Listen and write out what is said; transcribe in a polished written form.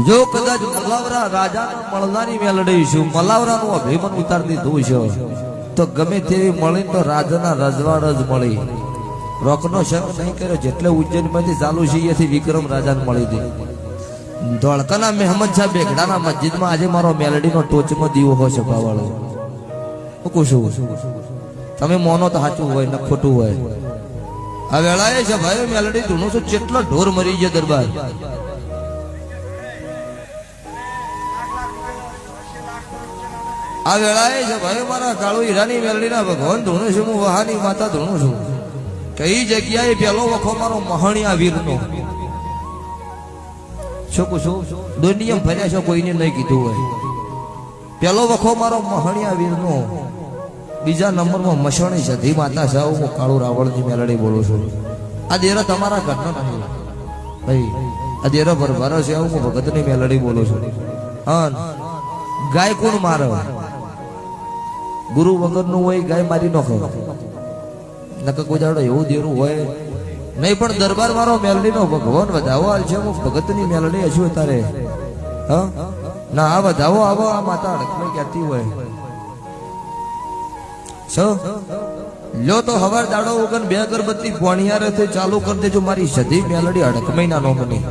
જો કદાચ મલાવરા રાજાના મળનારી મેલડી છું, મલાવરાનું અભિમન ઉતારી દીધું છે, તો ગમે તેવી મળી તો રાજાના રજવાડ જ મળી. રોકનો શંખ નહીં કર્યો, જેટલે ઉજ્જૈનમાંથી ચાલુ છે એથી વિક્રમ રાજાને મળી દે. ધોળકાના મહેમદ શાહ બેગડાના મસ્જિદમાં આજે મારો મેલડીનો ટોચમાં દીવો હોય છે ભાવાળો. હું કહું છું, તમે મોનો તો સાચું હોય ને ખોટું હોય. આ વેળાએ છે ભાઈ મેલડી ધૂણું છું, જેટલો ઢોર મરી ગયા દરબાર. આ વેળાએ છે ભાઈ મારા કાળુ હીરાની મેલડીના ભગવાન ધૂણું છું, હું વહાની માતા ધૂણું છું. કઈ જગ્યાએ પેલો વખો મારો મહણિયા વીરનો. શું પૂછું, દુનિયા ફર્યા છો કોઈને નહીં કીધું હોય. પેલો વખો મારો મહણિયા વીરનો, બીજા નંબરમાં મસણી સધી માતા છે. હું કાળુ રાવળની મેલડી બોલું છું. આ દેરો તમારા ઘરનો નહીં ભાઈ, આ દેરો ભરભારો છે. હું ભગતની મેલડી બોલું છું. હા, ગાય કોણ મારે? ગુરુ વગરનું હોય ગાય મારી નો ખાવ. નકર કોઈ દાડો એવું દેરું હોય નહીં. પણ દરબાર મારો મેલડીનો ભગવાન વધાવો હાલ છે. હું ભગતની મેલડી હજુ તારે હા ના આ વધાવો આવો. આ માતા અડકમાં કહેતી હોય છો લ્યો તો હવાર દાડો વગર 2 અગરબત્તી પોણિયારે ચાલુ કરી દેજો. મારી સધી મેલડી અડકમય ના નો બની.